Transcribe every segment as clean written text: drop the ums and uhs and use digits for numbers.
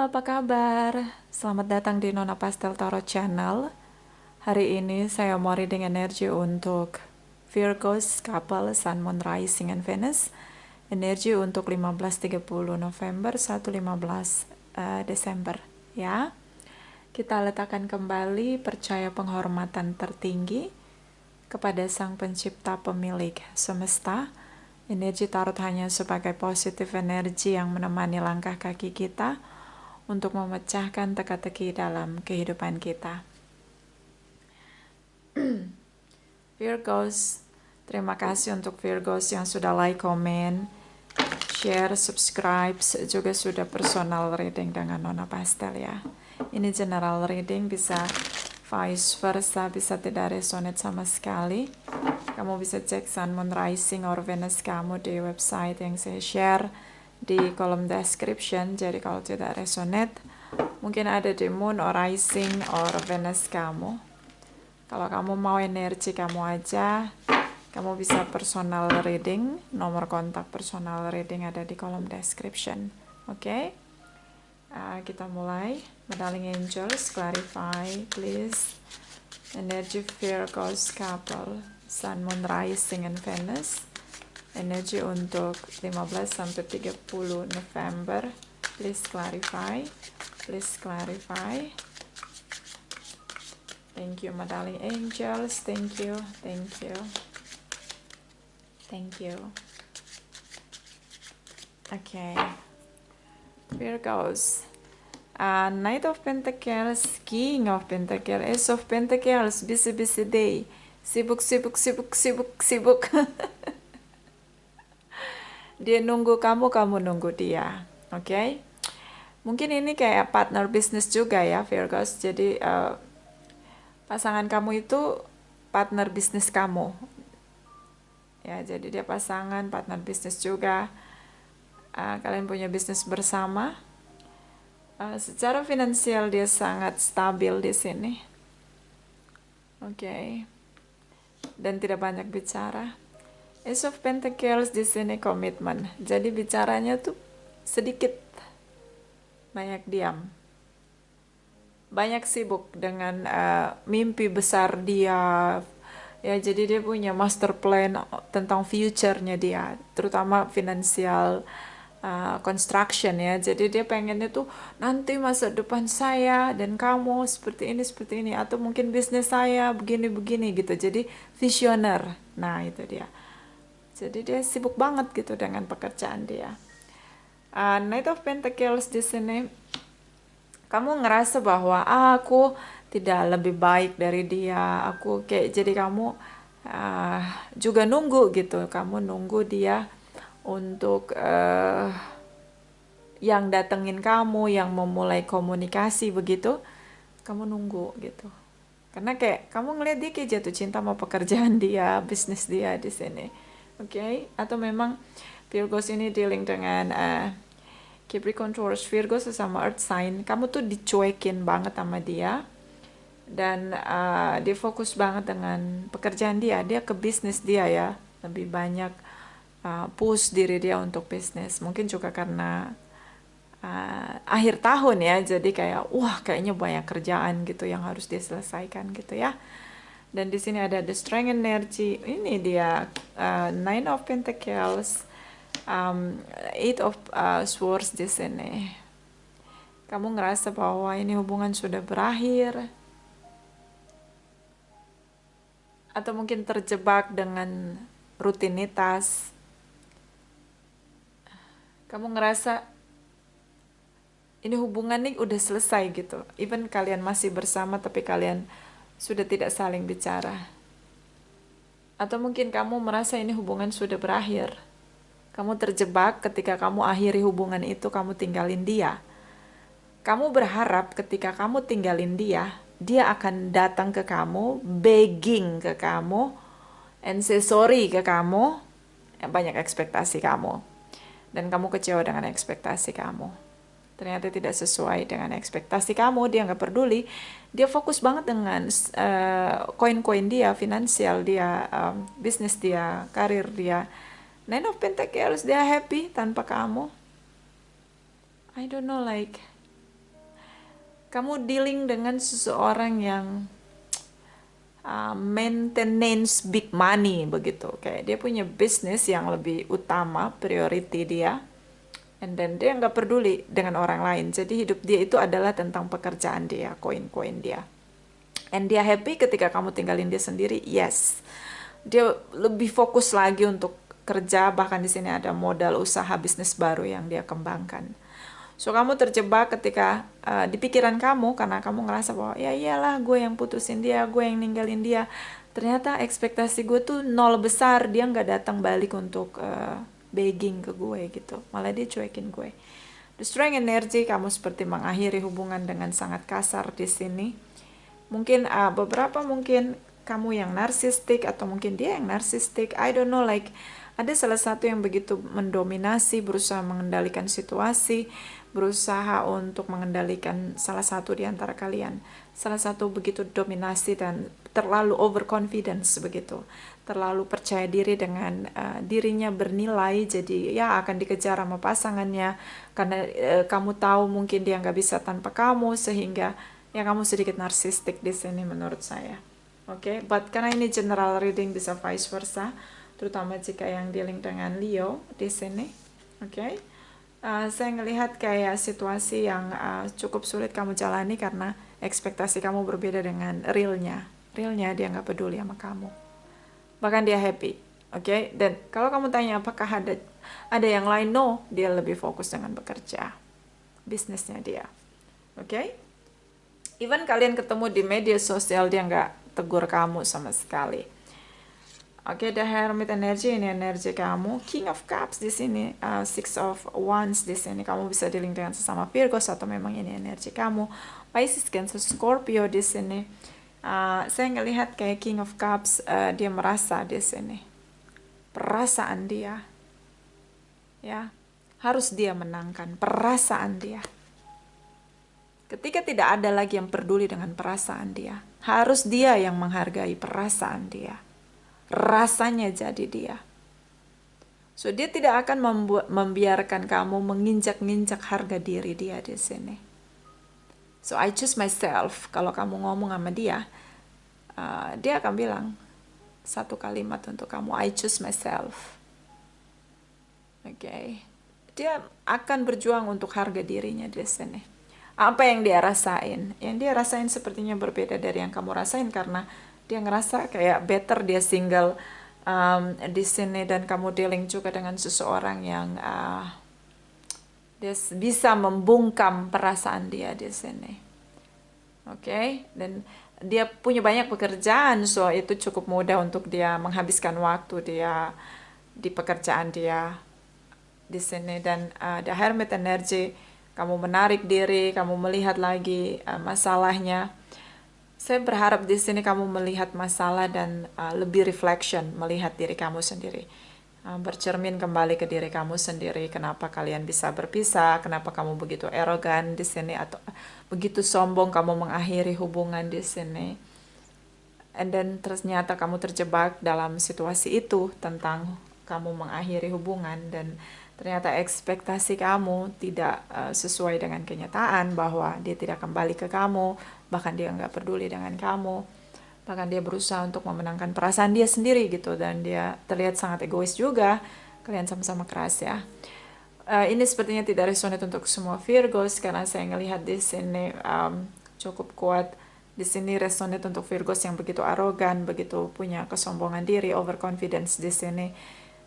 apa kabar? Selamat datang di Nona Pastel Tarot Channel. Hari ini saya mau reading energi untuk Virgos, couple, Sun, Moon, Rising, and Venus. Energi untuk 15-30 November, 1-15 Desember. Ya, kita letakkan kembali percaya penghormatan tertinggi kepada Sang Pencipta Pemilik Semesta. Energi tarot hanya sebagai positif energi yang menemani langkah kaki kita untuk memecahkan teka-teki dalam kehidupan kita. Virgos, terima kasih untuk Virgos yang sudah like, komen, share, subscribe, juga sudah personal reading dengan Nona Pastel ya. Ini general reading, bisa vice versa, bisa tidak resonate sama sekali. Kamu bisa cek Sun, Moon, Rising, or Venus kamu di website yang saya share di kolom description. Jadi kalau tidak resonate, mungkin ada di Moon or Rising or Venus kamu. Kalau kamu mau energi kamu aja, kamu bisa personal reading. Nomor kontak personal reading ada di kolom description. Oke? Kita mulai. Medaling Angels, clarify please. Energy Virgos couple, Sun, Moon, Rising, and Venus. Energi untuk 15-30 November. Please clarify. Please clarify. Thank you, my darling angels. Thank you. Thank you. Thank you. Okay. Virgos. Knight of Pentacles, King of Pentacles, Ace of Pentacles, busy day. Sibuk. Dia nunggu kamu nunggu dia. Oke? Mungkin ini kayak partner bisnis juga ya, Virgos. Jadi pasangan kamu itu partner bisnis kamu. Ya, jadi dia pasangan, partner bisnis juga. Kalian punya bisnis bersama. Secara finansial dia sangat stabil di sini. Oke. Dan tidak banyak bicara. Ace of Pentacles di sini komitmen. Jadi bicaranya tuh sedikit, banyak diam. Banyak sibuk dengan mimpi besar dia. Ya, jadi dia punya master plan tentang future-nya dia, terutama finansial construction ya. Jadi dia pengennya tuh nanti masa depan saya dan kamu seperti ini, atau mungkin bisnis saya begini gitu. Jadi visioner. Nah, itu dia. Jadi dia sibuk banget gitu dengan pekerjaan dia. Knight of Pentacles di sini, kamu ngerasa bahwa aku tidak lebih baik dari dia. Aku kayak, jadi kamu juga nunggu gitu. Kamu nunggu dia untuk yang datengin kamu, yang memulai komunikasi begitu. Kamu nunggu gitu. Karena kayak kamu ngeliat dia kayak jatuh cinta sama pekerjaan dia, bisnis dia di sini. Oke? Atau memang Virgos ini dealing dengan Capricorn, Taurus, Virgo sesama earth sign. Kamu tuh dicuekin banget sama dia. Dan dia fokus banget dengan pekerjaan dia. Dia ke bisnis dia ya. Lebih banyak push diri dia untuk bisnis. Mungkin juga karena akhir tahun ya. Jadi kayak wah, kayaknya banyak kerjaan gitu yang harus dia selesaikan gitu ya. Dan di sini ada the strength energy. Ini dia Nine of Pentacles, Eight of Swords di sini. Kamu ngerasa bahwa ini hubungan sudah berakhir, atau mungkin terjebak dengan rutinitas. Kamu ngerasa ini hubungan nih udah selesai gitu. Even kalian masih bersama tapi kalian sudah tidak saling bicara. Atau mungkin kamu merasa ini hubungan sudah berakhir. Kamu terjebak ketika kamu akhiri hubungan itu, kamu tinggalin dia. Kamu berharap ketika kamu tinggalin dia, dia akan datang ke kamu, begging ke kamu, and say sorry ke kamu. Banyak ekspektasi kamu. Dan kamu kecewa dengan ekspektasi kamu. Ternyata tidak sesuai dengan ekspektasi kamu, dia nggak peduli. Dia fokus banget dengan koin-koin dia, finansial dia, bisnis dia, karir dia. Nine of Pentacles, dia happy tanpa kamu. I don't know, like Kamu dealing dengan seseorang yang maintenance big money begitu. Kayak dia punya bisnis yang lebih utama, priority dia. And then dia nggak peduli dengan orang lain. Jadi hidup dia itu adalah tentang pekerjaan dia, koin-koin dia. And dia happy ketika kamu tinggalin dia sendiri, yes. Dia lebih fokus lagi untuk kerja, bahkan di sini ada modal usaha bisnis baru yang dia kembangkan. So kamu terjebak ketika di pikiran kamu karena kamu ngerasa bahwa ya iyalah gue yang putusin dia, gue yang ninggalin dia. Ternyata ekspektasi gue tuh nol besar, dia nggak datang balik untuk begging ke gue gitu. Malah dia cuekin gue. Destroying energy, kamu seperti mengakhiri hubungan dengan sangat kasar di sini. Mungkin beberapa mungkin kamu yang narsistik atau mungkin dia yang narsistik. I don't know, like ada salah satu yang begitu mendominasi, berusaha mengendalikan situasi, berusaha untuk mengendalikan salah satu di antara kalian. Salah satu begitu dominasi dan terlalu overconfidence begitu. Terlalu percaya diri dengan dirinya bernilai, jadi ya akan dikejar sama pasangannya karena kamu tahu mungkin dia nggak bisa tanpa kamu, sehingga ya kamu sedikit narsistik di sini menurut saya. Oke, but karena ini general reading bisa vice versa, terutama jika yang dealing dengan Leo di sini. Oke. Saya ngelihat kayak situasi yang cukup sulit kamu jalani karena ekspektasi kamu berbeda dengan realnya. Realnya dia nggak peduli sama kamu. Bahkan dia happy. Oke. Dan kalau kamu tanya apakah ada yang lain, no, dia lebih fokus dengan bekerja. Bisnisnya dia. Oke. Even kalian ketemu di media sosial, dia nggak tegur kamu sama sekali. Oke, the Hermit energy, ini energi kamu. King of Cups di sini, Six of Wands di sini. Kamu bisa dealing dengan sesama Virgo atau memang ini energi kamu. Pisces, Cancer, Scorpio di sini. Saya ngelihat kayak King of Cups, dia merasa di sini. Perasaan dia, ya, harus dia menangkan perasaan dia. Ketika tidak ada lagi yang peduli dengan perasaan dia, harus dia yang menghargai perasaan dia. Rasanya jadi dia. So dia tidak akan membiarkan kamu menginjak-injak harga diri dia di sini. So I choose myself. Kalau kamu ngomong sama dia, dia akan bilang satu kalimat untuk kamu, I choose myself. Oke. Dia akan berjuang untuk harga dirinya di sini. Apa yang dia rasain? Yang dia rasain sepertinya berbeda dari yang kamu rasain karena dia ngerasa kayak better dia single di sini, dan kamu dealing juga dengan seseorang yang dia bisa membungkam perasaan dia di sini. Oke, dan dia punya banyak pekerjaan, so itu cukup mudah untuk dia menghabiskan waktu dia di pekerjaan dia di sini. Dan the Hermit energy, kamu menarik diri, kamu melihat lagi masalahnya. Saya berharap di sini kamu melihat masalah dan lebih reflection, melihat diri kamu sendiri. Bercermin kembali ke diri kamu sendiri, kenapa kalian bisa berpisah, kenapa kamu begitu arogan di sini atau begitu sombong kamu mengakhiri hubungan di sini. And then ternyata kamu terjebak dalam situasi itu tentang kamu mengakhiri hubungan, dan ternyata ekspektasi kamu tidak sesuai dengan kenyataan bahwa dia tidak kembali ke kamu, bahkan dia nggak peduli dengan kamu, bahkan dia berusaha untuk memenangkan perasaan dia sendiri gitu, dan dia terlihat sangat egois juga. Kalian sama-sama keras ya. Ini sepertinya tidak resonate untuk semua Virgos karena saya ngelihat di sini cukup kuat. Di sini resonate untuk Virgos yang begitu arogan, begitu punya kesombongan diri, overconfidence di sini.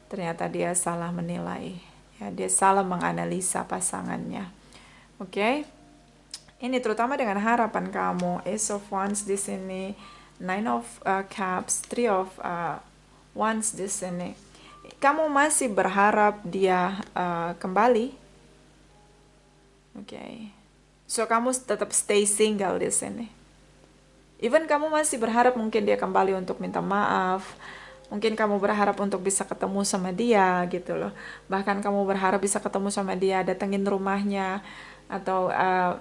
Ternyata dia salah menilai. Ya, dia salah menganalisa pasangannya. Oke. Ini terutama dengan harapan kamu. Ace of Wands di sini, Nine of Cups, Three of Wands di sini. Kamu masih berharap dia kembali. Oke. So kamu tetap stay single di sini. Even kamu masih berharap mungkin dia kembali untuk minta maaf. Mungkin kamu berharap untuk bisa ketemu sama dia gitu loh. Bahkan kamu berharap bisa ketemu sama dia, datengin rumahnya, atau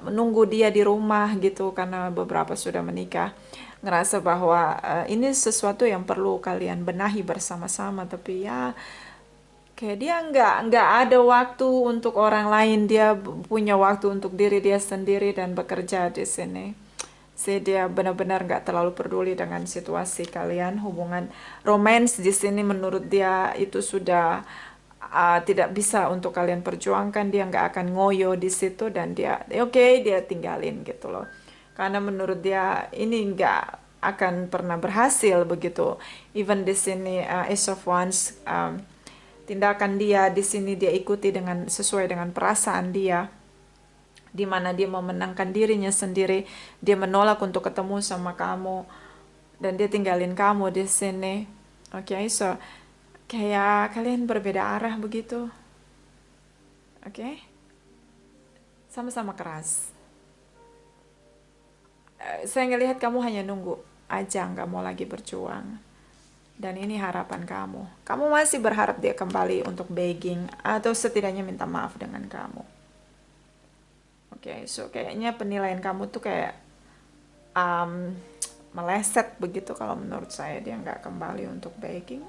menunggu dia di rumah gitu karena beberapa sudah menikah. Ngerasa bahwa ini sesuatu yang perlu kalian benahi bersama-sama, tapi ya Kayak dia nggak ada waktu untuk orang lain, dia punya waktu untuk diri dia sendiri dan bekerja di sini. Sih dia benar-benar nggak terlalu peduli dengan situasi kalian, hubungan romance di sini menurut dia itu sudah tidak bisa untuk kalian perjuangkan. Dia nggak akan ngoyo di situ dan dia oke, dia tinggalin gitu loh. Karena menurut dia ini nggak akan pernah berhasil begitu. Even di sini Ace of Wands, tindakan dia di sini dia ikuti dengan sesuai dengan perasaan dia, di mana dia memenangkan dirinya sendiri, dia menolak untuk ketemu sama kamu dan dia tinggalin kamu di sini. Oke, so kayak kalian berbeda arah begitu. Oke, sama-sama keras. Saya ngelihat kamu hanya nunggu aja, nggak mau lagi berjuang. Dan ini harapan kamu. Kamu masih berharap dia kembali untuk begging atau setidaknya minta maaf dengan kamu. Oke, so kayaknya penilaian kamu tuh kayak meleset begitu kalau menurut saya. Dia nggak kembali untuk begging.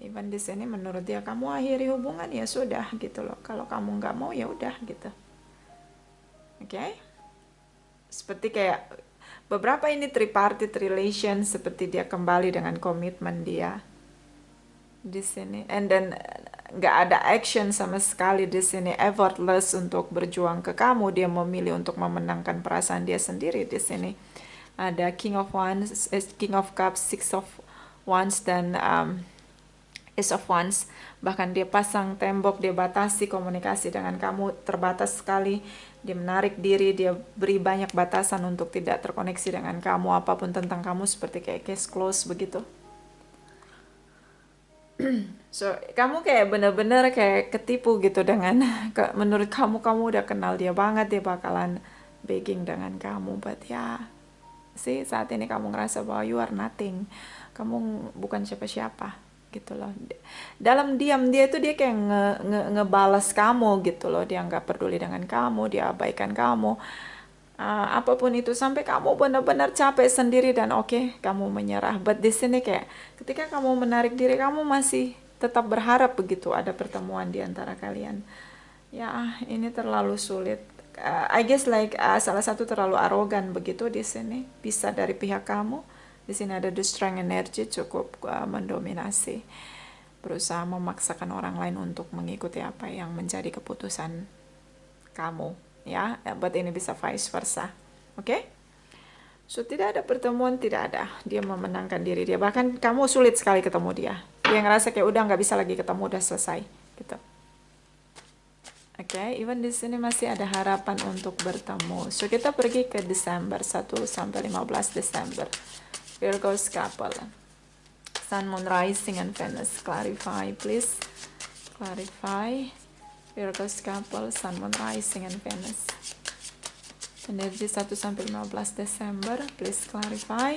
Even di sini menurut dia kamu akhiri hubungan ya sudah gitu loh. Kalau kamu nggak mau ya udah gitu. Oke? Seperti kayak beberapa ini tripartite relation, seperti dia kembali dengan komitmen dia di sini, and then nggak ada action sama sekali di sini, effortless untuk berjuang ke kamu. Dia memilih untuk memenangkan perasaan dia sendiri di sini. Ada King of Wands, King of Cups, Six of Wands, dan Ace of Wands. Bahkan dia pasang tembok, dia batasi komunikasi dengan kamu, terbatas sekali. Dia menarik diri, dia beri banyak batasan untuk tidak terkoneksi dengan kamu. Apapun tentang kamu seperti kayak case close begitu. So, kamu kayak bener-bener kayak ketipu gitu dengan menurut kamu udah kenal dia banget, dia bakalan begging dengan kamu. But ya, sih saat ini kamu ngerasa bahwa you are nothing. Kamu bukan siapa-siapa gitu loh. Dalam diam dia itu dia kayak ngebalas kamu gitu loh. Dia nggak peduli dengan kamu, dia abaikan kamu. Apapun itu sampai kamu benar-benar capek sendiri dan oke, kamu menyerah. But di sini kayak ketika kamu menarik diri, kamu masih tetap berharap begitu ada pertemuan di antara kalian. Ya, ini terlalu sulit. I guess like salah satu terlalu arogan begitu di sini, bisa dari pihak kamu. Di sini ada the strength energy cukup mendominasi, berusaha memaksakan orang lain untuk mengikuti apa yang menjadi keputusan kamu. Ya, but ini bisa vice versa. Oke? So, tidak ada pertemuan, tidak ada. Dia memenangkan diri dia. Bahkan kamu sulit sekali ketemu dia. Dia ngerasa kayak udah nggak bisa lagi ketemu, udah selesai. Gitu. Oke, even di sini masih ada harapan untuk bertemu. So, kita pergi ke Desember, 1 sampai 15 Desember. Virgo's couple. Sun, Moon, Rising, and Venus. Clarify, please. Clarify. Virgo's couple, Sun, Moon, Rising, and Venus. Energi 1 sampai 15 Desember, please clarify.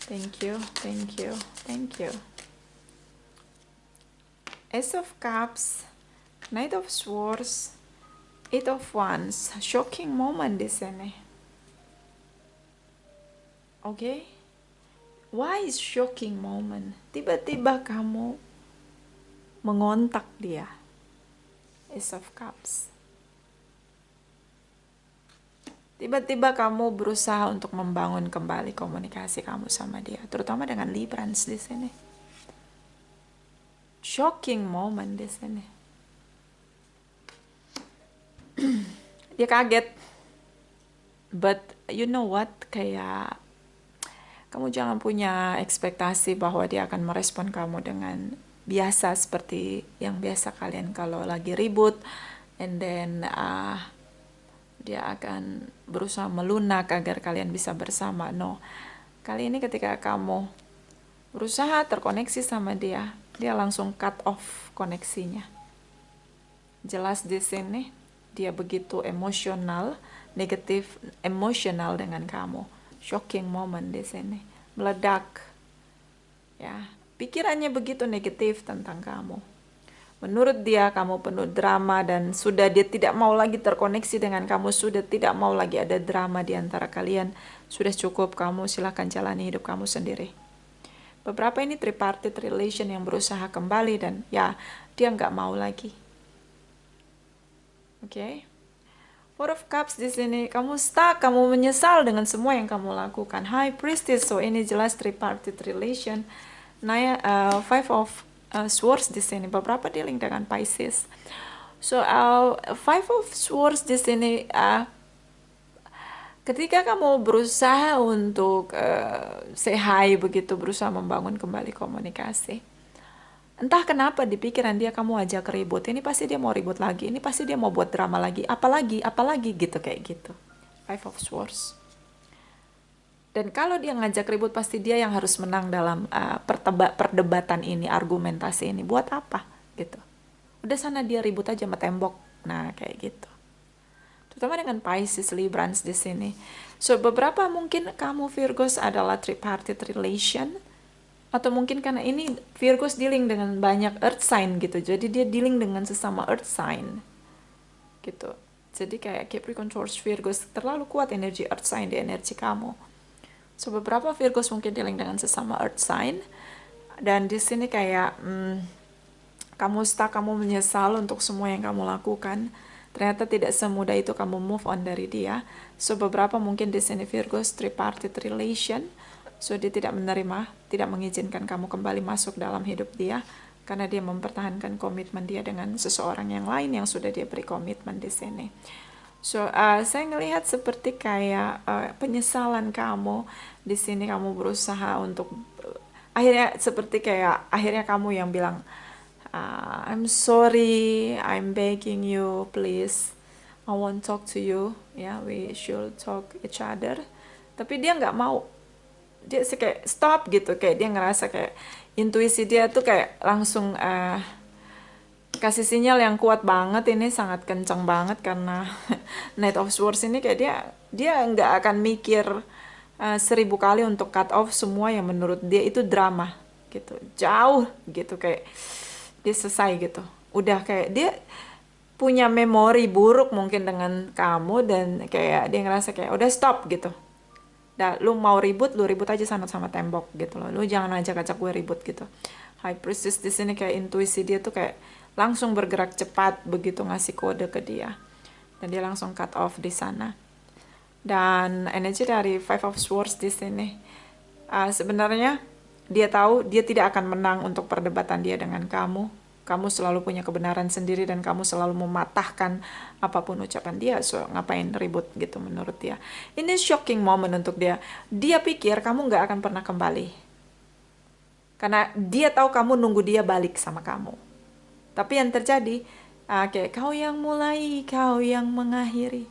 Thank you, thank you, thank you. Ace of Cups, Knight of Swords, Eight of Wands. Shocking moment di sini. Okay? Why is shocking moment? Tiba-tiba kamu mengontak dia. Ace of Cups. Tiba-tiba kamu berusaha untuk membangun kembali komunikasi kamu sama dia, terutama dengan Librans di sini. Shocking moment di sini. Dia kaget. But you know what? Kayak kamu jangan punya ekspektasi bahwa dia akan merespon kamu dengan biasa seperti yang biasa kalian kalau lagi ribut, and then dia akan berusaha melunak agar kalian bisa bersama. No, kali ini ketika kamu berusaha terkoneksi sama dia, dia langsung cut off koneksinya. Jelas di sini dia begitu emosional, negatif emosional dengan kamu. Shocking moment di sini, meledak. Ya, pikirannya begitu negatif tentang kamu. Menurut dia kamu penuh drama dan sudah dia tidak mau lagi terkoneksi dengan kamu, sudah tidak mau lagi ada drama di antara kalian. Sudah cukup, kamu silahkan jalani hidup kamu sendiri. Beberapa ini tripartite relation yang berusaha kembali dan ya dia nggak mau lagi. Oke. Four of Cups di sini, kamu stuck, kamu menyesal dengan semua yang kamu lakukan. High Priestess, so ini jelas tripartite relation. Five of Swords di sini, beberapa dealing dengan Pisces. So Five of Swords di sini, ketika kamu berusaha untuk say hi begitu, berusaha membangun kembali komunikasi. Entah kenapa di pikiran dia kamu ajak ribut, ini pasti dia mau ribut lagi, ini pasti dia mau buat drama lagi, apalagi gitu kayak gitu. Five of Swords. Dan kalau dia ngajak ribut pasti dia yang harus menang dalam perdebatan ini, argumentasi ini. Buat apa gitu? Udah sana dia ribut aja sama tembok. Nah, kayak gitu. Terutama dengan Pisces, Librans di sini. So, beberapa mungkin kamu Virgos adalah tripartite relation. Atau mungkin karena ini Virgos dealing dengan banyak earth sign gitu. Jadi dia dealing dengan sesama earth sign. Gitu. Jadi kayak Capricorn, Taurus, Virgos terlalu kuat energi earth sign di energi kamu. So beberapa Virgos mungkin dealing dengan sesama earth sign. Dan di sini kayak kamu stuck, kamu menyesal untuk semua yang kamu lakukan. Ternyata tidak semudah itu kamu move on dari dia. So beberapa mungkin di sini Virgos tripartite relation. So dia tidak menerima, tidak mengizinkan kamu kembali masuk dalam hidup dia karena dia mempertahankan komitmen dia dengan seseorang yang lain yang sudah dia beri komitmen di sini. So saya ngelihat seperti kayak penyesalan kamu di sini, kamu berusaha untuk akhirnya seperti kayak akhirnya kamu yang bilang I'm sorry, I'm begging you, please, I won't talk to you, ya, we should talk each other. Tapi dia nggak mau. Dia sih kayak stop gitu, kayak dia ngerasa kayak intuisi dia tuh kayak langsung kasih sinyal yang kuat banget, ini sangat kencang banget karena Knight of Swords ini kayak dia nggak akan mikir 1000 kali untuk cut off semua yang menurut dia itu drama gitu, jauh gitu, kayak dia selesai gitu, udah kayak dia punya memori buruk mungkin dengan kamu dan kayak dia ngerasa kayak udah stop gitu. Dah, lu mau ribut, lu ribut aja sana sama tembok gitu loh. Lu jangan ajak-ajak gue ribut gitu. High Priestess di sini kayak intuisi dia tuh kayak langsung bergerak cepat begitu ngasih kode ke dia. Dan dia langsung cut off di sana. Dan energi dari Five of Swords di sini sebenarnya dia tahu dia tidak akan menang untuk perdebatan dia dengan kamu. Kamu selalu punya kebenaran sendiri dan kamu selalu mematahkan apapun ucapan dia. So, ngapain ribut gitu menurut dia. Ini shocking moment untuk dia. Dia pikir kamu nggak akan pernah kembali. Karena dia tahu kamu nunggu dia balik sama kamu. Tapi yang terjadi, kayak kau yang mulai, kau yang mengakhiri.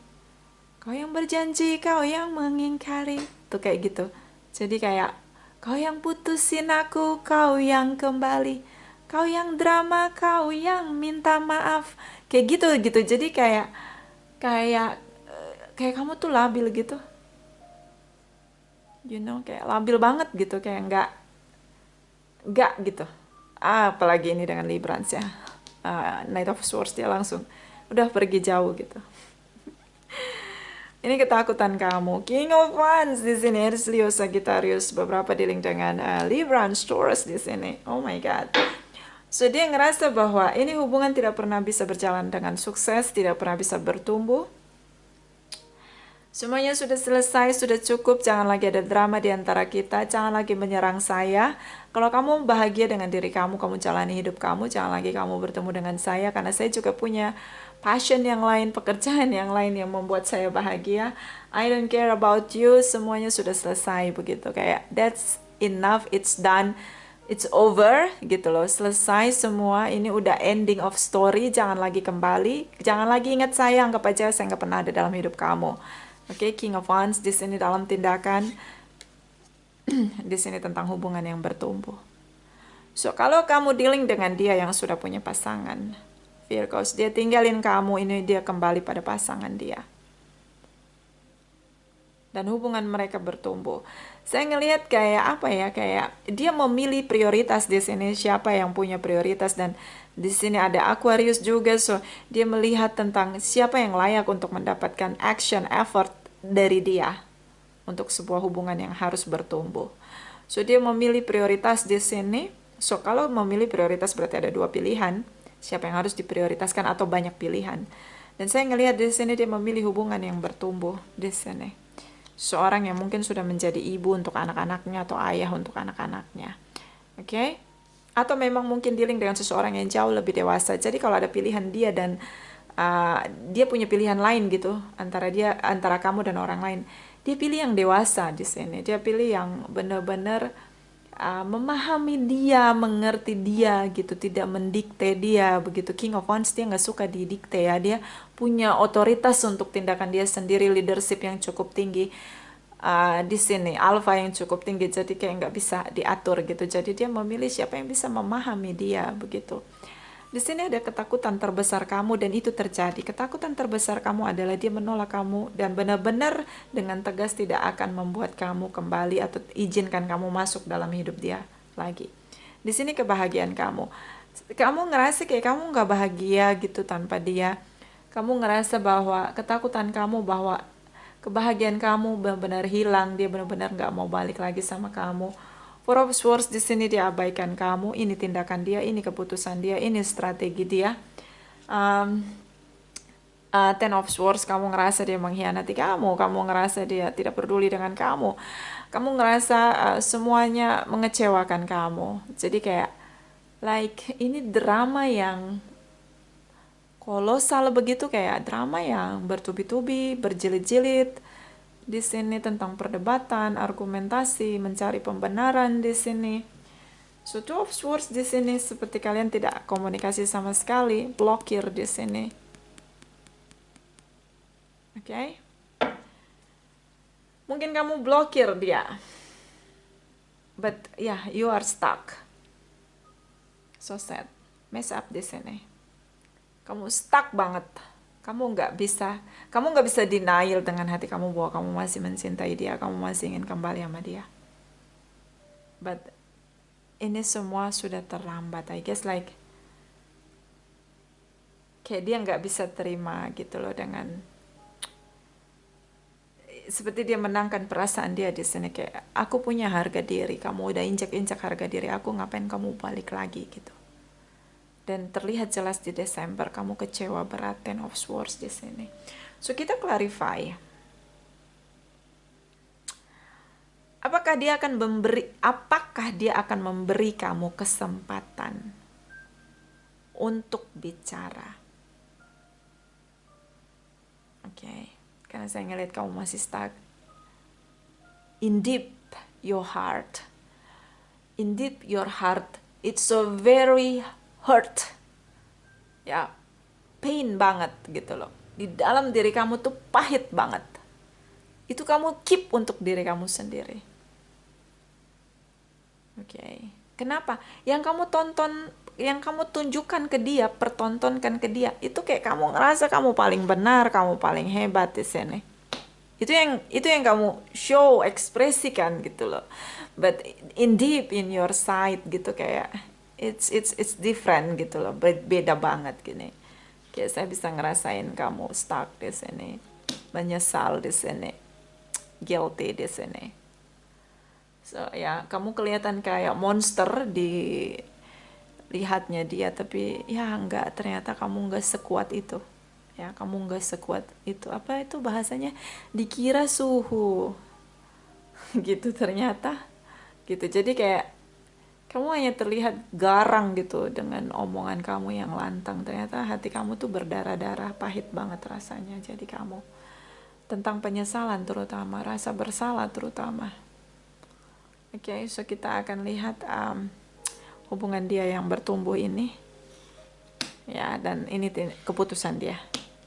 Kau yang berjanji, kau yang mengingkari. Tuh kayak gitu. Jadi kayak, kau yang putusin aku, kau yang kembali. Kau yang drama, kau yang minta maaf. Kayak gitu. Jadi kayak kamu tuh labil gitu. You know, kayak labil banget gitu, kayak enggak gitu. Apalagi ini dengan Librans ya. Knight of Swords dia langsung udah pergi jauh gitu. Ini ketakutan kamu. King of Wands di sini, Aries, Leo, Sagittarius, beberapa dealing dengan Librans, Taurus di sini. Oh my god. So dia ngerasa bahwa ini hubungan tidak pernah bisa berjalan dengan sukses, tidak pernah bisa bertumbuh. Semuanya sudah selesai, sudah cukup, jangan lagi ada drama di antara kita, jangan lagi menyerang saya. Kalau kamu bahagia dengan diri kamu, kamu jalani hidup kamu, jangan lagi kamu bertemu dengan saya, karena saya juga punya passion yang lain, pekerjaan yang lain yang membuat saya bahagia. I don't care about you, semuanya sudah selesai begitu, kayak that's enough, it's done. It's over gitu loh, selesai semua, ini udah ending of story, jangan lagi kembali, jangan lagi ingat saya, anggap aja saya nggak pernah ada dalam hidup kamu. Oke, King of Wands di sini dalam tindakan, di sini tentang hubungan yang bertumbuh. So kalau kamu dealing dengan dia yang sudah punya pasangan, Virgos, dia tinggalin kamu, ini dia kembali pada pasangan dia. Dan hubungan mereka bertumbuh. Saya ngelihat kayak apa ya, kayak dia memilih prioritas di sini, siapa yang punya prioritas, dan di sini ada Aquarius juga, so dia melihat tentang siapa yang layak untuk mendapatkan action effort dari dia untuk sebuah hubungan yang harus bertumbuh. So dia memilih prioritas di sini. So kalau memilih prioritas berarti ada dua pilihan, siapa yang harus diprioritaskan atau banyak pilihan. Dan saya ngelihat di sini dia memilih hubungan yang bertumbuh di sini. Seorang yang mungkin sudah menjadi ibu untuk anak-anaknya atau ayah untuk anak-anaknya. Oke? Atau memang mungkin dealing dengan seseorang yang jauh lebih dewasa. Jadi kalau ada pilihan dia dan dia punya pilihan lain gitu antara kamu dan orang lain, dia pilih yang dewasa di sini. Dia pilih yang benar-benar memahami dia, mengerti dia gitu, tidak mendikte dia begitu. King of Wands dia nggak suka didikte ya, dia punya otoritas untuk tindakan dia sendiri, leadership yang cukup tinggi di sini, alpha yang cukup tinggi, jadi kayak nggak bisa diatur gitu. Jadi dia memilih siapa yang bisa memahami dia begitu. Di sini ada ketakutan terbesar kamu dan itu terjadi. Ketakutan terbesar kamu adalah dia menolak kamu dan benar-benar dengan tegas tidak akan membuat kamu kembali atau izinkan kamu masuk dalam hidup dia lagi. Di sini kebahagiaan kamu. Kamu ngerasa kayak kamu nggak bahagia gitu tanpa dia. Kamu ngerasa bahwa ketakutan kamu bahwa kebahagiaan kamu benar-benar hilang, dia benar-benar nggak mau balik lagi sama kamu. Four of Swords di sini dia abaikan kamu. Ini tindakan dia, ini keputusan dia, ini strategi dia. Ten of Swords, kamu ngerasa dia mengkhianati kamu, kamu ngerasa dia tidak peduli dengan kamu, kamu ngerasa semuanya mengecewakan kamu. Jadi kayak, ini drama yang kolosal begitu, kayak drama yang bertubi-tubi, berjilid-jilid. Di sini tentang perdebatan, argumentasi, mencari pembenaran di sini. So Two of Swords di sini seperti kalian tidak komunikasi sama sekali, blokir di sini. Oke. Mungkin kamu blokir dia. But yeah, you are stuck. So sad. Mess up di sini. Kamu stuck banget. Kamu nggak bisa denial dengan hati kamu bahwa kamu masih mencintai dia, kamu masih ingin kembali sama dia. But ini semua sudah terlambat. I guess kayak dia nggak bisa terima gitu loh, dengan seperti dia menangkan perasaan dia di sini, kayak aku punya harga diri, kamu udah injak-injak harga diri aku, ngapain kamu balik lagi gitu. Dan terlihat jelas di Desember kamu kecewa berat, Ten of Swords di sini. So kita clarify. Apakah dia akan memberi kamu kesempatan untuk bicara? Oke. Karena saya ngeliat kamu masih stuck. In deep your heart, it's so very hurt. Ya, pain banget gitu loh. Di dalam diri kamu tuh pahit banget. Itu kamu keep untuk diri kamu sendiri. Oke. Kenapa? Yang kamu tunjukkan ke dia, pertontonkan ke dia, itu kayak kamu ngerasa kamu paling benar, kamu paling hebat di sini. Itu yang kamu show, ekspresikan gitu loh. But in deep in your side gitu, kayak it's different gitu loh, beda banget gini. Kayak saya bisa ngerasain kamu stuck di sini, menyesal di sini, guilty di sini. So ya, kamu kelihatan kayak monster di lihatnya dia, tapi ya enggak, ternyata kamu enggak sekuat itu. Ya, kamu enggak sekuat itu. Apa itu bahasanya? Dikira suhu. Gitu ternyata. Gitu. Jadi kayak kamu hanya terlihat garang gitu dengan omongan kamu yang lantang. Ternyata hati kamu tuh berdarah-darah, pahit banget rasanya. Jadi kamu tentang penyesalan terutama, rasa bersalah terutama. Oke, so kita akan lihat hubungan dia yang bertumbuh ini. Ya, dan ini keputusan dia.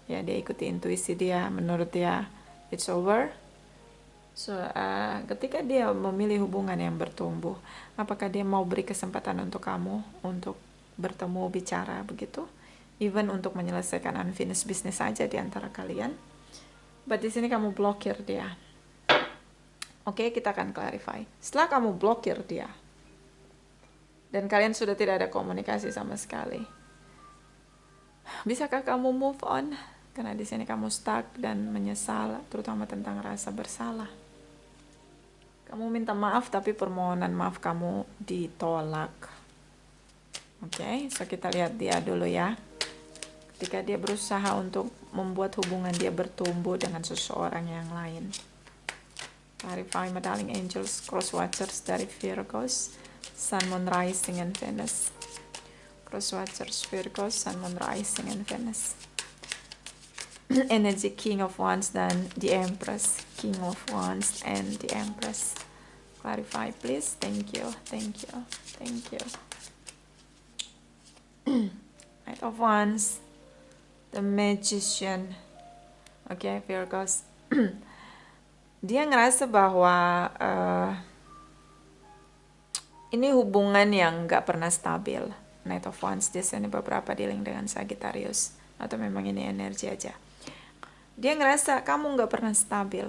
Ya, dia ikuti intuisi dia, menurut dia it's over. So, ketika dia memilih hubungan yang bertumbuh, apakah dia mau beri kesempatan untuk kamu untuk bertemu, bicara begitu, even untuk menyelesaikan unfinished business saja di antara kalian. But di sini kamu blokir dia. Oke, kita akan clarify. Setelah kamu blokir dia dan kalian sudah tidak ada komunikasi sama sekali, bisakah kamu move on? Karena di sini kamu stuck dan menyesal, terutama tentang rasa bersalah. Kamu minta maaf tapi permohonan maaf kamu ditolak. Oke, so kita lihat dia dulu ya. Ketika dia berusaha untuk membuat hubungan dia bertumbuh dengan seseorang yang lain. Clarify, my darling angels, cross watchers dari Virgos, Sun, Moon, Rising, and Venus. Cross watchers, Virgos, Sun, Moon, Rising, and Venus. Energy King of Wands dan the Empress. King of Wands and the Empress. Clarify, please. Thank you, thank you, thank you. Knight of Wands, the Magician. Oke, Virgos. Dia ngerasa bahwa ini hubungan yang gak pernah stabil. Knight of Wands di sini beberapa dealing dengan Sagittarius, atau memang ini energi aja. Dia ngerasa kamu gak pernah stabil.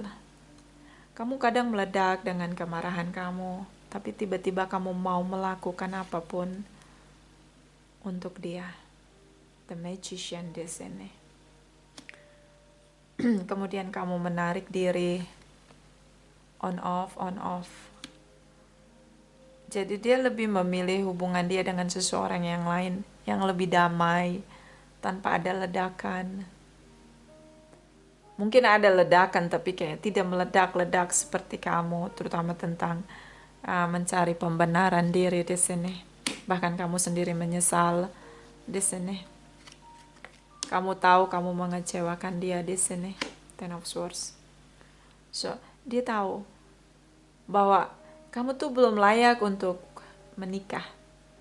Kamu kadang meledak dengan kemarahan kamu, tapi tiba-tiba kamu mau melakukan apapun untuk dia. The Magician di sini. Kemudian kamu menarik diri. On off. Jadi dia lebih memilih hubungan dia dengan seseorang yang lain, yang lebih damai, tanpa ada ledakan. Mungkin ada ledakan tapi kayak tidak meledak-ledak seperti kamu, terutama tentang mencari pembenaran diri di sini. Bahkan kamu sendiri menyesal di sini. Kamu tahu kamu mengecewakan dia di sini. Ten of Swords. So, dia tahu bahwa kamu tuh belum layak untuk menikah,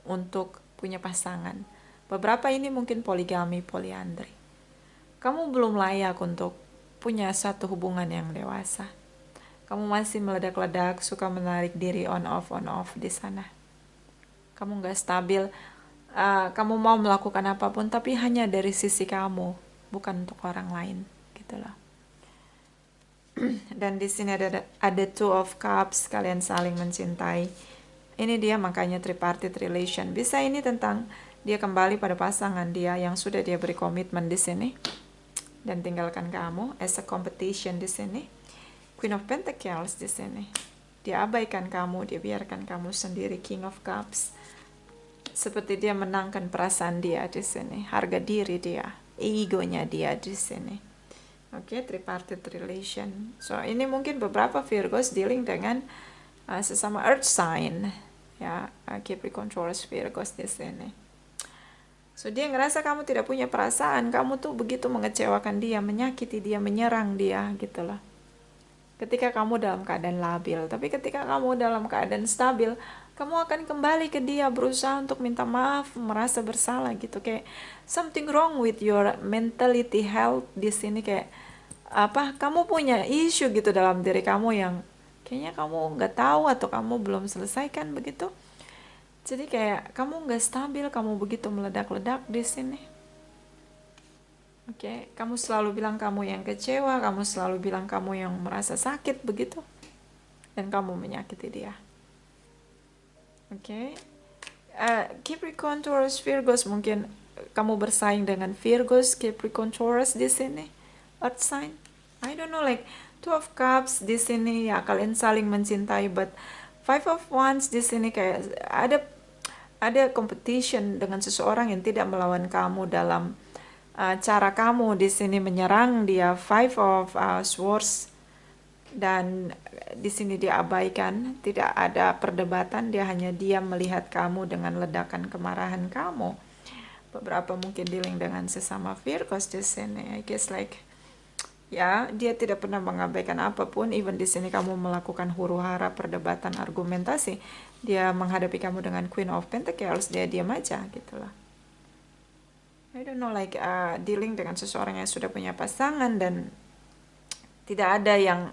untuk punya pasangan. Beberapa ini mungkin poligami, poliandri. Kamu belum layak untuk punya satu hubungan yang dewasa. Kamu masih meledak-ledak, suka menarik diri on off di sana. Kamu gak stabil, kamu mau melakukan apapun tapi hanya dari sisi kamu, bukan untuk orang lain, gitu loh. Dan di sini ada Two of Cups, kalian saling mencintai. Ini dia makanya tripartite relation. Bisa ini tentang dia kembali pada pasangan dia yang sudah dia beri komitmen di sini dan tinggalkan kamu as a competition di sini. Queen of Pentacles di sini. Dia abaikan kamu, dia biarkan kamu sendiri. King of Cups. Seperti dia menangkan perasaan dia di sini, harga diri dia, egonya dia di sini. Oke, tripartite relation. So, ini mungkin beberapa Virgos dealing dengan sesama earth sign. Ya, Capricorn, Taurus, Virgos di sini. So, dia ngerasa kamu tidak punya perasaan. Kamu tuh begitu mengecewakan dia, menyakiti dia, menyerang dia, gitu loh. Ketika kamu dalam keadaan labil. Tapi ketika kamu dalam keadaan stabil, kamu akan kembali ke dia, berusaha untuk minta maaf, merasa bersalah gitu. Kayak something wrong with your mentality health di sini, kayak kamu punya isu gitu dalam diri kamu yang kayaknya kamu nggak tahu atau kamu belum selesaikan begitu. Jadi kayak kamu nggak stabil, kamu begitu meledak-ledak di sini. Oke, kamu selalu bilang kamu yang kecewa, kamu selalu bilang kamu yang merasa sakit begitu, dan kamu menyakiti dia. Oke, Capricorn, Taurus, Virgos, mungkin kamu bersaing dengan Virgos, Capricorn, Taurus di sini, Earth sign. I don't know, like Two of Cups di sini ya kalian saling mencintai, but Five of Wands di sini kayak ada competition dengan seseorang yang tidak melawan kamu dalam cara kamu di sini menyerang dia. Five of Swords, dan di sini dia abaikan, tidak ada perdebatan, dia hanya diam melihat kamu dengan ledakan kemarahan kamu. Beberapa mungkin dealing dengan sesama Virgos di sini. I guess like ya, dia tidak pernah mengabaikan apapun. Even di sini kamu melakukan huru-hara, perdebatan, argumentasi, dia menghadapi kamu dengan Queen of Pentacles, dia diam aja gitu lah. I don't know, like dealing dengan seseorang yang sudah punya pasangan dan tidak ada yang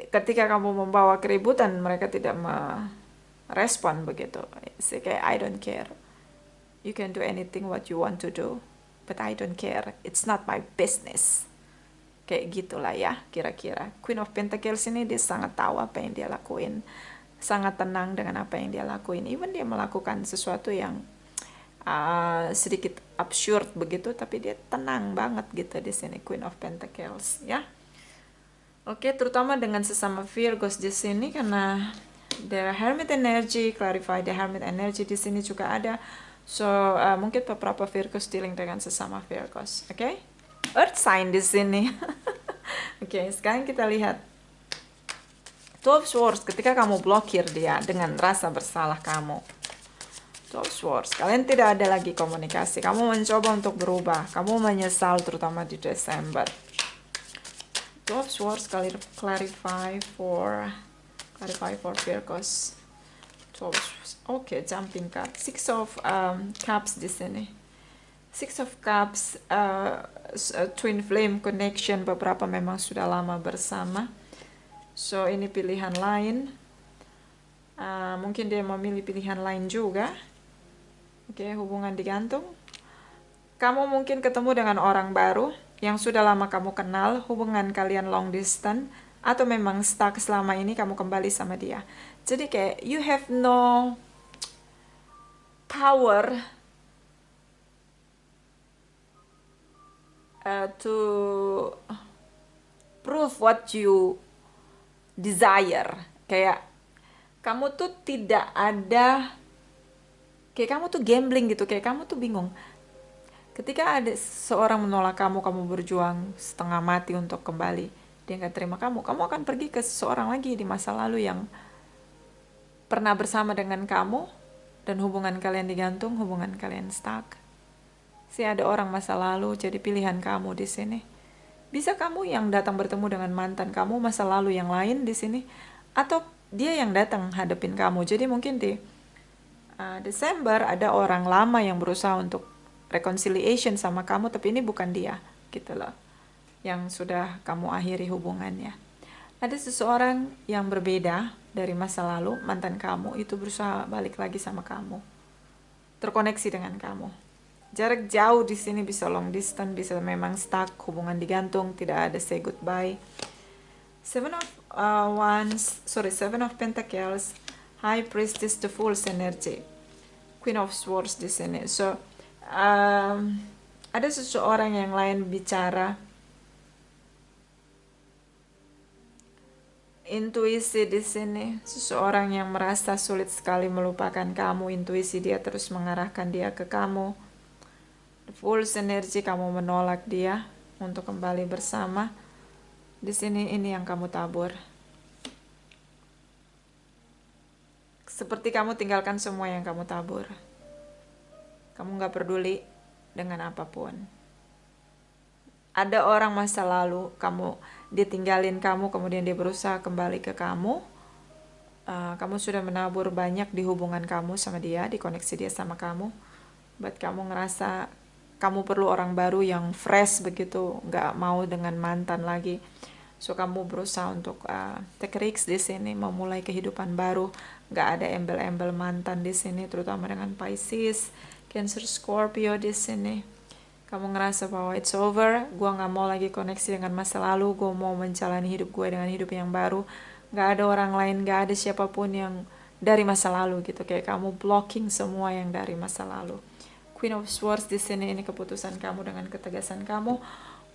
ketika kamu membawa keributan mereka tidak merespon begitu. Say kayak I don't care. You can do anything what you want to do, but I don't care. It's not my business. Kayak gitulah ya kira-kira. Queen of Pentacles ini dia sangat tahu apa yang dia lakuin. Sangat tenang dengan apa yang dia lakuin. Even dia melakukan sesuatu yang sedikit absurd begitu, tapi dia tenang banget gitu di sini, Queen of Pentacles ya. Oke, terutama dengan sesama Virgos di sini karena the Hermit energy, clarify the Hermit energy di sini juga ada. So, mungkin beberapa Virgos dealing dengan sesama Virgos, oke? Earth sign di sini. Oke, sekarang kita lihat 12 Swords ketika kamu blokir dia dengan rasa bersalah kamu. 12 Swords, kalian tidak ada lagi komunikasi. Kamu mencoba untuk berubah. Kamu menyesal terutama di Desember. 12 Swords clarify for Virgos. 12 Swords. Oke, jumping card. Six of Cups di sini. Six of Cups, twin flame connection, beberapa memang sudah lama bersama. So, ini pilihan lain. Mungkin dia memilih pilihan lain juga. Oke, hubungan digantung. Kamu mungkin ketemu dengan orang baru yang sudah lama kamu kenal, hubungan kalian long distance, atau memang stuck selama ini kamu kembali sama dia. Jadi kayak you have no power to prove what you desire. Kayak kamu tuh tidak ada, kayak kamu tuh gambling gitu, kayak kamu tuh bingung. Ketika ada seorang menolak kamu, kamu berjuang setengah mati untuk kembali, dia nggak terima kamu akan pergi ke seseorang lagi di masa lalu yang pernah bersama dengan kamu, dan hubungan kalian digantung, hubungan kalian stuck. Ada orang masa lalu jadi pilihan kamu di sini. Bisa kamu yang datang bertemu dengan mantan kamu masa lalu yang lain di sini, atau dia yang datang hadapin kamu. Jadi mungkin di Desember ada orang lama yang berusaha untuk reconciliation sama kamu, tapi ini bukan dia gitu loh yang sudah kamu akhiri hubungannya. Ada seseorang yang berbeda dari masa lalu, mantan kamu itu berusaha balik lagi sama kamu, terkoneksi dengan kamu. Jarak jauh di sini bisa long distance, bisa memang stuck, hubungan digantung, tidak ada say goodbye. Seven of Pentacles, High Priestess, the Fool's energy, Queen of Swords di sini. So ada seseorang yang lain bicara, intuisi di sini. Seseorang yang merasa sulit sekali melupakan kamu, intuisi dia terus mengarahkan dia ke kamu. The Fool's energy, kamu menolak dia untuk kembali bersama. Di sini ini yang kamu tabur. Seperti kamu tinggalkan semua yang kamu tabur. Kamu gak peduli dengan apapun. Ada orang masa lalu, dia tinggalin kamu, kemudian dia berusaha kembali ke kamu. Kamu sudah menabur banyak di hubungan kamu sama dia, di koneksi dia sama kamu. Buat kamu ngerasa kamu perlu orang baru yang fresh begitu, gak mau dengan mantan lagi. So kamu berusaha untuk take risks di sini, memulai kehidupan baru. Gak ada embel-embel mantan di sini, terutama dengan Pisces, Cancer, Scorpio di sini. Kamu ngerasa bahwa it's over, gue gak mau lagi koneksi dengan masa lalu, gue mau menjalani hidup gue dengan hidup yang baru. Gak ada orang lain, gak ada siapapun yang dari masa lalu gitu. Kayak kamu blocking semua yang dari masa lalu. Queen of Swords di sini, ini keputusan kamu dengan ketegasan kamu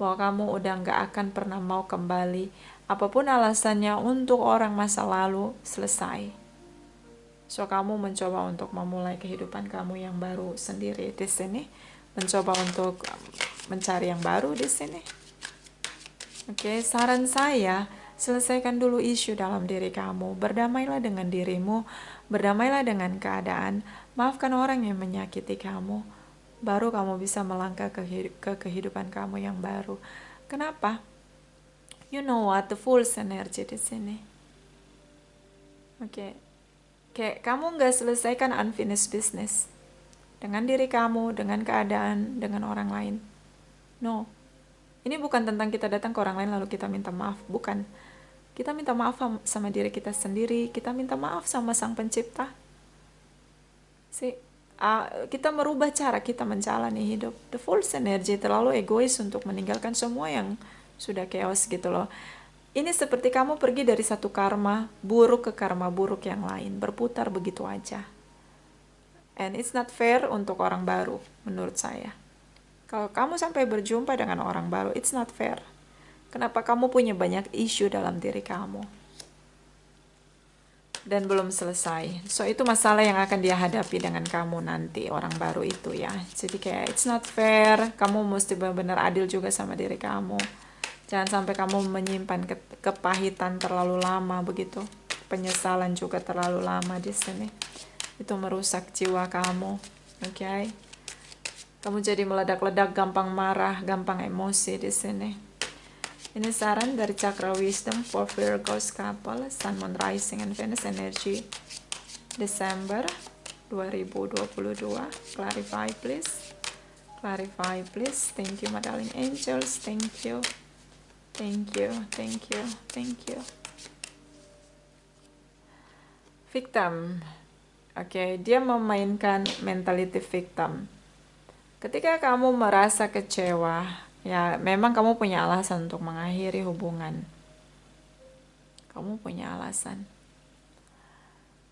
bahwa kamu udah gak akan pernah mau kembali. Apapun alasannya untuk orang masa lalu selesai. So kamu mencoba untuk memulai kehidupan kamu yang baru sendiri di sini, mencoba untuk mencari yang baru di sini. Oke, saran saya, selesaikan dulu isu dalam diri kamu, berdamailah dengan dirimu, berdamailah dengan keadaan, maafkan orang yang menyakiti kamu, baru kamu bisa melangkah ke kehidupan kamu yang baru. Kenapa? You know what, the Fool's energy di sini. Oke. Kayak kamu nggak selesaikan unfinished business dengan diri kamu, dengan keadaan, dengan orang lain. No, ini bukan tentang kita datang ke orang lain lalu kita minta maaf, bukan. Kita minta maaf sama diri kita sendiri, kita minta maaf sama Sang Pencipta. Kita merubah cara kita menjalani hidup. The Fool's energy terlalu egois untuk meninggalkan semua yang sudah chaos gitu loh. Ini seperti kamu pergi dari satu karma buruk ke karma buruk yang lain, berputar begitu aja. And it's not fair untuk orang baru, menurut saya. Kalau kamu sampai berjumpa dengan orang baru, it's not fair. Kenapa kamu punya banyak isu dalam diri kamu dan belum selesai. So itu masalah yang akan dia hadapi dengan kamu nanti, orang baru itu ya. Jadi kayak it's not fair. Kamu mesti benar-benar adil juga sama diri kamu. Jangan sampai kamu menyimpan kepahitan terlalu lama begitu. Penyesalan juga terlalu lama di sini. Itu merusak jiwa kamu. Oke? Kamu jadi meledak-ledak, gampang marah, gampang emosi di sini. Ini saran dari Chakra Wisdom for Virgo's couple, Sun, Moon, Rising, and Venus energy Desember 2022. Clarify please. Clarify please. Thank you my darling angels. Thank you. Thank you. Thank you. Thank you. Victim. Oke, dia memainkan mentality victim. Ketika kamu merasa kecewa, ya memang kamu punya alasan untuk mengakhiri hubungan. Kamu punya alasan.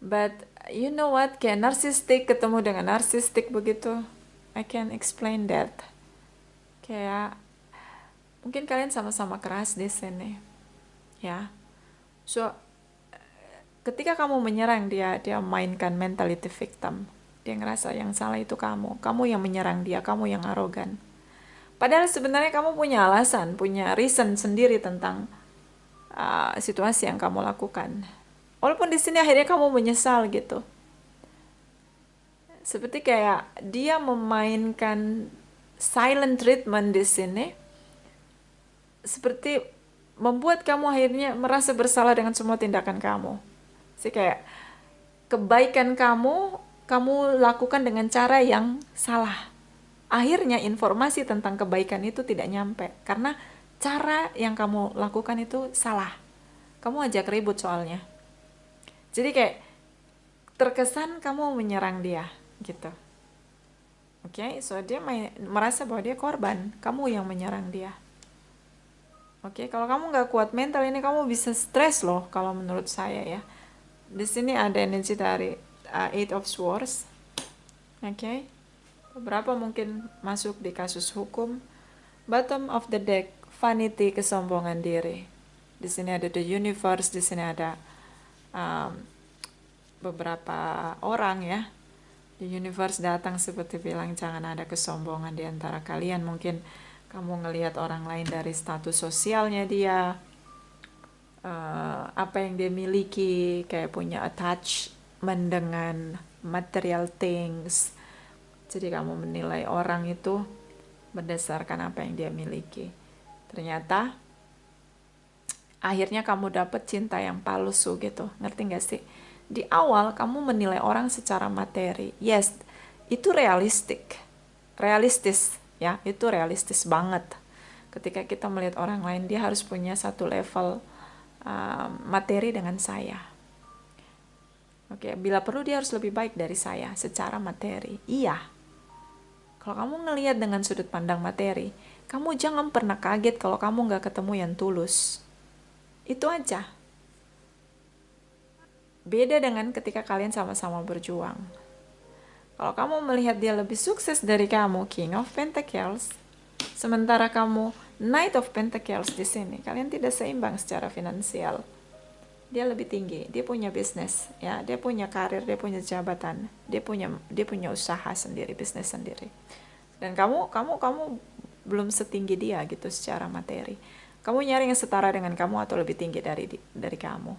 But you know what, kayak narsistik ketemu dengan narsistik begitu. I can explain that. Kayak mungkin kalian sama-sama keras di sini. Ya. So ketika kamu menyerang dia mainkan mentality victim. Dia ngerasa yang salah itu kamu yang menyerang dia, kamu yang arogan. Padahal sebenarnya kamu punya alasan, punya reason sendiri tentang situasi yang kamu lakukan. Walaupun di sini akhirnya kamu menyesal gitu. Seperti kayak dia memainkan silent treatment di sini. Seperti membuat kamu akhirnya merasa bersalah dengan semua tindakan kamu. Jadi kayak kebaikan kamu lakukan dengan cara yang salah. Akhirnya informasi tentang kebaikan itu tidak nyampe karena cara yang kamu lakukan itu salah. Kamu ajak ribut soalnya. Jadi kayak terkesan kamu menyerang dia gitu. Oke, so dia merasa bahwa dia korban, kamu yang menyerang dia. Oke, kalau kamu nggak kuat mental ini kamu bisa stres loh kalau menurut saya ya. Di sini ada energi dari Eight of Swords. Oke. Beberapa mungkin masuk di kasus hukum. Bottom of the deck, vanity, kesombongan diri. Di sini ada the universe, di sini ada beberapa orang ya. The universe datang seperti bilang jangan ada kesombongan di antara kalian. Mungkin kamu ngelihat orang lain dari status sosialnya dia, apa yang dia miliki, kayak punya attachment dengan material things. Jadi kamu menilai orang itu berdasarkan apa yang dia miliki. Ternyata akhirnya kamu dapat cinta yang palsu gitu. Ngerti gak sih? Di awal kamu menilai orang secara materi. Yes, itu realistis ya, itu realistis banget. Ketika kita melihat orang lain, dia harus punya satu level materi dengan saya. Oke, bila perlu dia harus lebih baik dari saya secara materi. Iya. Kalau kamu ngelihat dengan sudut pandang materi, kamu jangan pernah kaget kalau kamu nggak ketemu yang tulus. Itu aja. Beda dengan ketika kalian sama-sama berjuang. Kalau kamu melihat dia lebih sukses dari kamu, King of Pentacles, sementara kamu Knight of Pentacles di sini, kalian tidak seimbang secara finansial. Dia lebih tinggi, dia punya bisnis, ya, dia punya karir, dia punya jabatan, dia punya usaha sendiri, bisnis sendiri. Dan kamu belum setinggi dia gitu secara materi. Kamu nyari yang setara dengan kamu atau lebih tinggi dari kamu.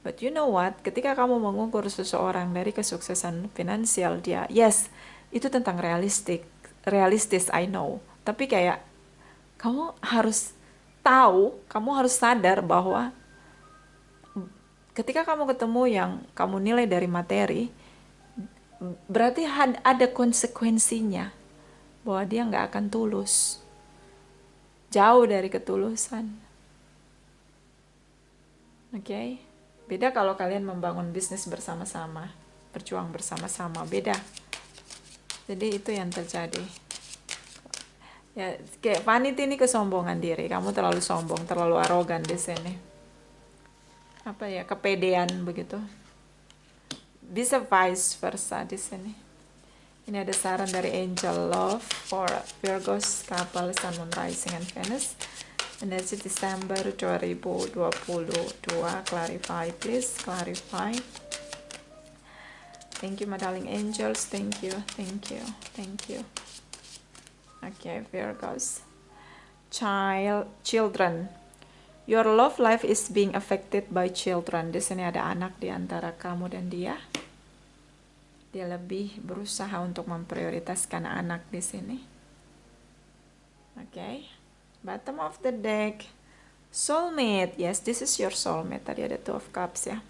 But you know what? Ketika kamu mengukur seseorang dari kesuksesan finansial dia, yes, itu tentang realistis, I know. Tapi kayak kamu harus tahu, kamu harus sadar bahwa ketika kamu ketemu yang kamu nilai dari materi, berarti ada konsekuensinya bahwa dia nggak akan tulus, jauh dari ketulusan. Oke, beda kalau kalian membangun bisnis bersama-sama, berjuang bersama-sama, beda. Jadi itu yang terjadi. Ya, kayak vanity ini kesombongan diri, kamu terlalu sombong, terlalu arogan di sini. Apa ya, kepedean begitu. Bisa vice versa di sini. Ini ada saran dari Angel Love for Virgo's couple, Sun, Moon, Rising, and Venus. Energi Desember 2022. Clarify, please. Clarify. Thank you, my darling angels. Thank you, thank you, thank you. Okay, Virgos. Children. Your love life is being affected by children. Di sini ada anak di antara kamu dan dia. Dia lebih berusaha untuk memprioritaskan anak di sini. Okay. Bottom of the deck. Soulmate. Yes, this is your soulmate. Tadi ada Two of Cups ya.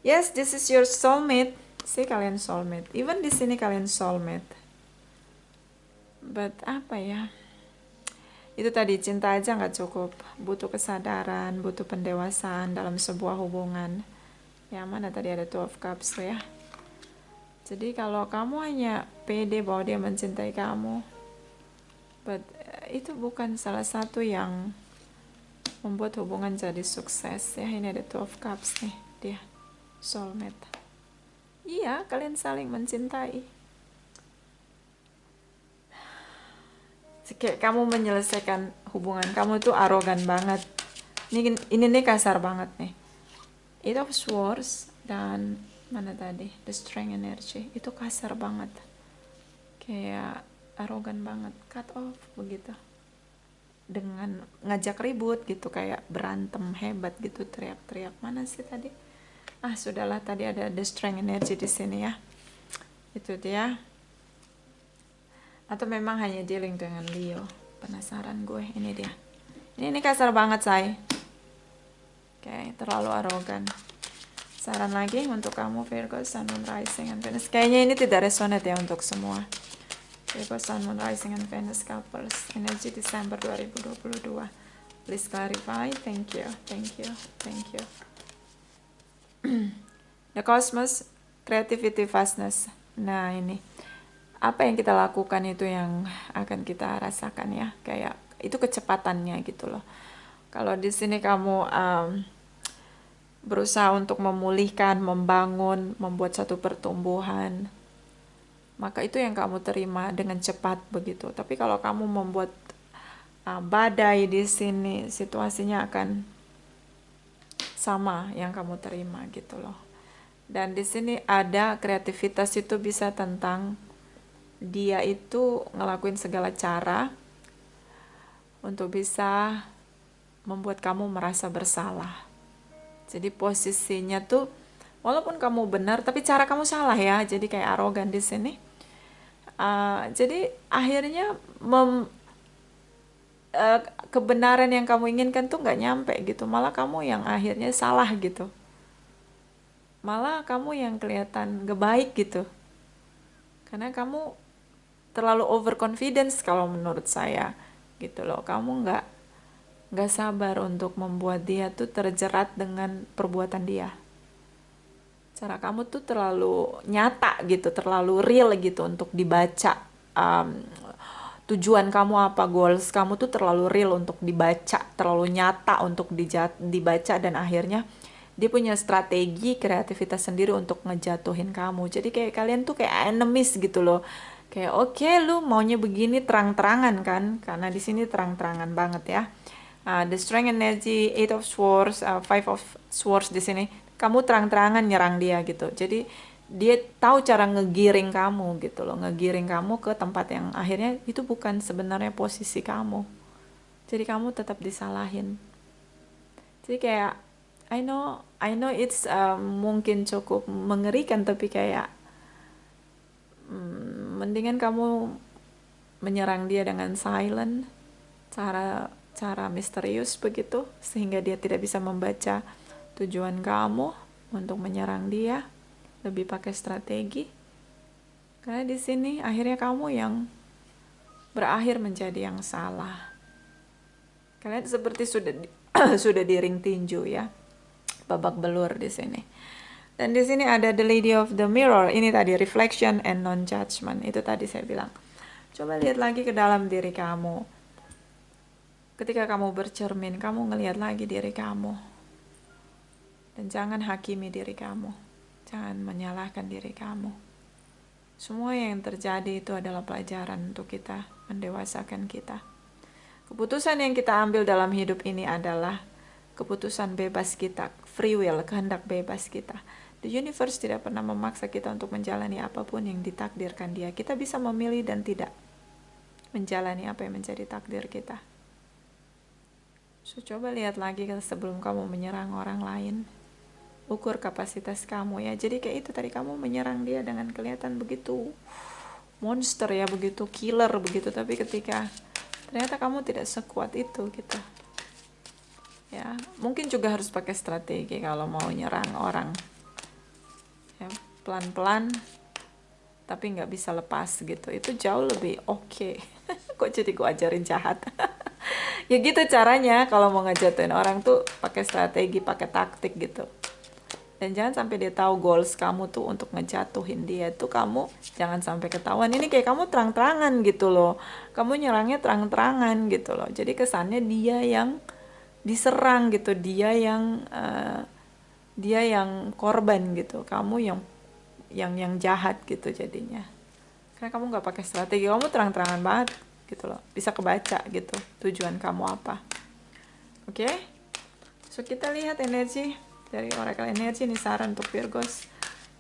Yes, this is your soulmate. Si kalian soulmate. Even di sini kalian soulmate. But apa ya? Itu tadi, cinta aja nggak cukup, butuh kesadaran, butuh pendewasaan dalam sebuah hubungan. Yang mana tadi ada Two of Cups ya. Jadi kalau kamu hanya pede bahwa dia mencintai kamu, but itu bukan salah satu yang membuat hubungan jadi sukses ya. Ini ada Two of Cups nih, dia soulmate. Iya, kalian saling mencintai. Kayak kamu menyelesaikan hubungan kamu tuh arogan banget. Ini nih kasar banget nih. Eight of Swords dan mana tadi? The Strength Energy. Itu kasar banget. Kayak arogan banget. Cut off begitu. Dengan ngajak ribut gitu, kayak berantem hebat gitu, teriak-teriak. Mana sih tadi? Ah, sudahlah, tadi ada The Strength Energy di sini ya. Itu dia. Atau memang hanya dealing dengan Leo. Penasaran gue, ini dia. Ini kasar banget, say. Oke, terlalu arogan. Saran lagi untuk kamu Virgo, Sun, Moon, Rising, and Venus. Kayaknya ini tidak resonate ya untuk semua. Virgo, Sun, Moon, Rising, and Venus couples. Energi Desember 2022. Please clarify. Thank you, thank you, thank you. The Cosmos, Creativity, Vastness. Nah, ini. Apa yang kita lakukan itu yang akan kita rasakan ya, kayak itu kecepatannya gitu loh. Kalau di sini kamu berusaha untuk memulihkan, membangun, membuat satu pertumbuhan, maka itu yang kamu terima dengan cepat begitu. Tapi kalau kamu membuat badai di sini, situasinya akan sama yang kamu terima gitu loh. Dan di sini ada kreativitas, itu bisa tentang dia itu ngelakuin segala cara untuk bisa membuat kamu merasa bersalah. Jadi posisinya tuh walaupun kamu benar tapi cara kamu salah ya. Jadi kayak arogan di sini. Jadi akhirnya kebenaran yang kamu inginkan tuh nggak nyampe gitu. Malah kamu yang akhirnya salah gitu. Malah kamu yang kelihatan gak baik gitu. Karena kamu terlalu overconfidence kalau menurut saya gitu loh. Kamu nggak sabar untuk membuat dia tuh terjerat dengan perbuatan dia. Cara kamu tuh terlalu nyata gitu, terlalu real gitu untuk dibaca. Tujuan kamu apa, goals kamu tuh terlalu real untuk dibaca, terlalu nyata untuk dibaca, dan akhirnya dia punya strategi kreativitas sendiri untuk ngejatuhin kamu. Jadi kayak kalian tuh kayak enemies gitu loh. Kayak oke, lu maunya begini terang-terangan kan? Karena di sini terang-terangan banget ya. The Strength Energy, Eight of Swords, Five of Swords di sini. Kamu terang-terangan nyerang dia gitu. Jadi dia tahu cara ngegiring kamu gitu loh. Ngegiring kamu ke tempat yang akhirnya itu bukan sebenarnya posisi kamu. Jadi kamu tetap disalahin. Jadi kayak I know it's mungkin cukup mengerikan, tapi kayak mendingan kamu menyerang dia dengan silent, cara misterius begitu, sehingga dia tidak bisa membaca tujuan kamu untuk menyerang dia. Lebih pakai strategi, karena di sini akhirnya kamu yang berakhir menjadi yang salah. Kalian seperti sudah di ring tinju ya, babak belur di sini. Dan di sini ada the Lady of the Mirror. Ini tadi reflection and non-judgment. Itu tadi saya bilang. Coba lihat lagi ke dalam diri kamu. Ketika kamu bercermin, kamu ngelihat lagi diri kamu. Dan jangan hakimi diri kamu. Jangan menyalahkan diri kamu. Semua yang terjadi itu adalah pelajaran untuk kita, mendewasakan kita. Keputusan yang kita ambil dalam hidup ini adalah keputusan bebas kita, free will, kehendak bebas kita. The universe tidak pernah memaksa kita untuk menjalani apapun yang ditakdirkan dia. Kita bisa memilih dan tidak menjalani apa yang menjadi takdir kita. So, coba lihat lagi sebelum kamu menyerang orang lain. Ukur kapasitas kamu ya. Jadi kayak itu tadi, kamu menyerang dia dengan kelihatan begitu monster ya, begitu killer begitu, tapi ketika ternyata kamu tidak sekuat itu gitu. Ya, mungkin juga harus pakai strategi kalau mau nyerang orang. Ya, pelan-pelan tapi nggak bisa lepas gitu. Itu jauh lebih oke. Kok jadi gue ajarin jahat? Ya gitu caranya kalau mau ngejatuhin orang tuh, pakai strategi, pakai taktik gitu. Dan jangan sampai dia tahu goals kamu tuh untuk ngejatuhin dia tuh, kamu jangan sampai ketahuan. Ini kayak kamu terang-terangan gitu loh, kamu nyerangnya terang-terangan gitu loh, jadi kesannya dia yang diserang gitu, dia yang korban gitu, kamu yang jahat gitu jadinya. Karena kamu nggak pakai strategi, kamu terang-terangan banget gitu loh, bisa kebaca gitu tujuan kamu apa. Oke? So kita lihat energi dari Oracle Energi. Ini saran untuk Virgos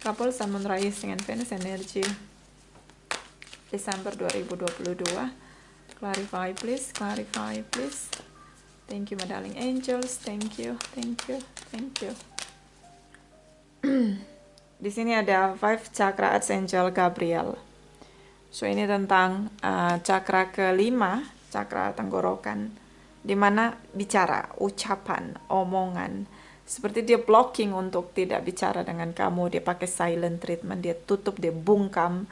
couple Sun Moon Rising and Venus energi Desember 2022. Clarify please, clarify please. Thank you my darling angels, thank you, thank you, thank you. Di sini ada 5 Chakra Archangel Gabriel. So ini tentang chakra kelima, chakra tenggorokan, dimana bicara, ucapan, omongan. Seperti dia blocking untuk tidak bicara dengan kamu, dia pakai silent treatment, dia tutup, dia bungkam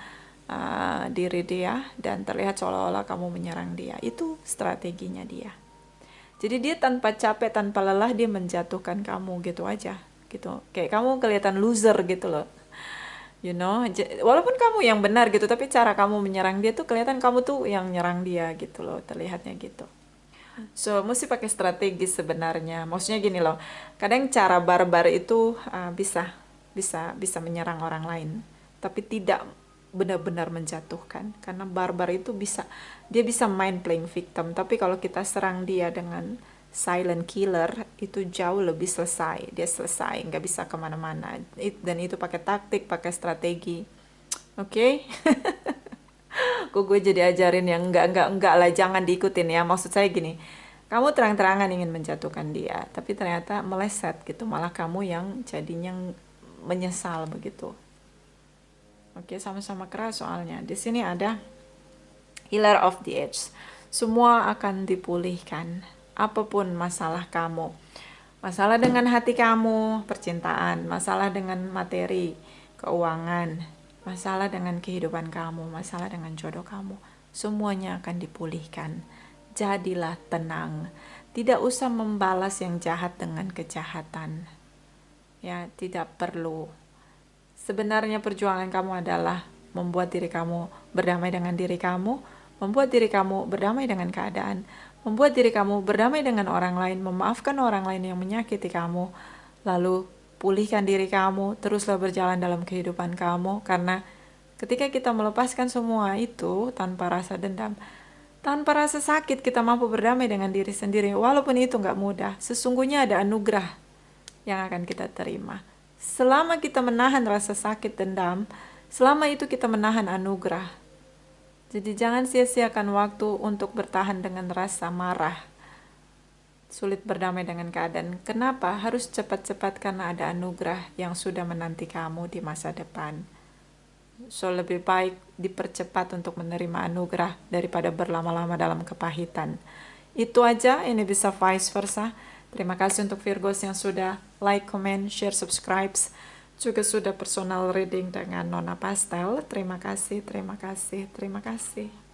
diri dia, dan terlihat seolah-olah kamu menyerang dia. Itu strateginya dia. Jadi dia tanpa capek, tanpa lelah, dia menjatuhkan kamu gitu aja. Gitu. Kayak kamu kelihatan loser gitu loh. You know, walaupun kamu yang benar gitu, tapi cara kamu menyerang dia tuh kelihatan kamu tuh yang nyerang dia gitu loh, terlihatnya gitu. So, mesti pakai strategi sebenarnya. Maksudnya gini loh, kadang cara barbar itu bisa menyerang orang lain, tapi tidak benar-benar menjatuhkan. Karena barbar itu dia bisa main playing victim, tapi kalau kita serang dia dengan silent killer, itu jauh lebih selesai. Dia selesai, nggak bisa kemana-mana. Dan itu pakai taktik, pakai strategi. Oke? Kok gue jadi ajarin yang enggak lah, jangan diikutin ya. Maksud saya gini, kamu terang-terangan ingin menjatuhkan dia, tapi ternyata meleset gitu, malah kamu yang jadinya menyesal begitu. Oke, sama-sama keras soalnya. Di sini ada Healer of the Edge. Semua akan dipulihkan. Apapun masalah kamu. Masalah dengan hati kamu, percintaan, masalah dengan materi, keuangan, masalah dengan kehidupan kamu, masalah dengan jodoh kamu, semuanya akan dipulihkan. Jadilah tenang. Tidak usah membalas yang jahat dengan kejahatan. Ya, tidak perlu. Sebenarnya perjuangan kamu adalah membuat diri kamu berdamai dengan diri kamu, membuat diri kamu berdamai dengan keadaan, membuat diri kamu berdamai dengan orang lain, memaafkan orang lain yang menyakiti kamu, lalu pulihkan diri kamu, teruslah berjalan dalam kehidupan kamu. Karena ketika kita melepaskan semua itu tanpa rasa dendam, tanpa rasa sakit, kita mampu berdamai dengan diri sendiri. Walaupun itu nggak mudah, sesungguhnya ada anugerah yang akan kita terima. Selama kita menahan rasa sakit dendam, selama itu kita menahan anugerah. Jadi jangan sia-siakan waktu untuk bertahan dengan rasa marah, sulit berdamai dengan keadaan. Kenapa? Harus cepat-cepat karena ada anugerah yang sudah menanti kamu di masa depan. So lebih baik dipercepat untuk menerima anugerah daripada berlama-lama dalam kepahitan. Itu aja, ini bisa vice versa. Terima kasih untuk Virgos yang sudah like, comment, share, subscribe. Juga sudah personal reading dengan Nona Pastel. Terima kasih, terima kasih, terima kasih.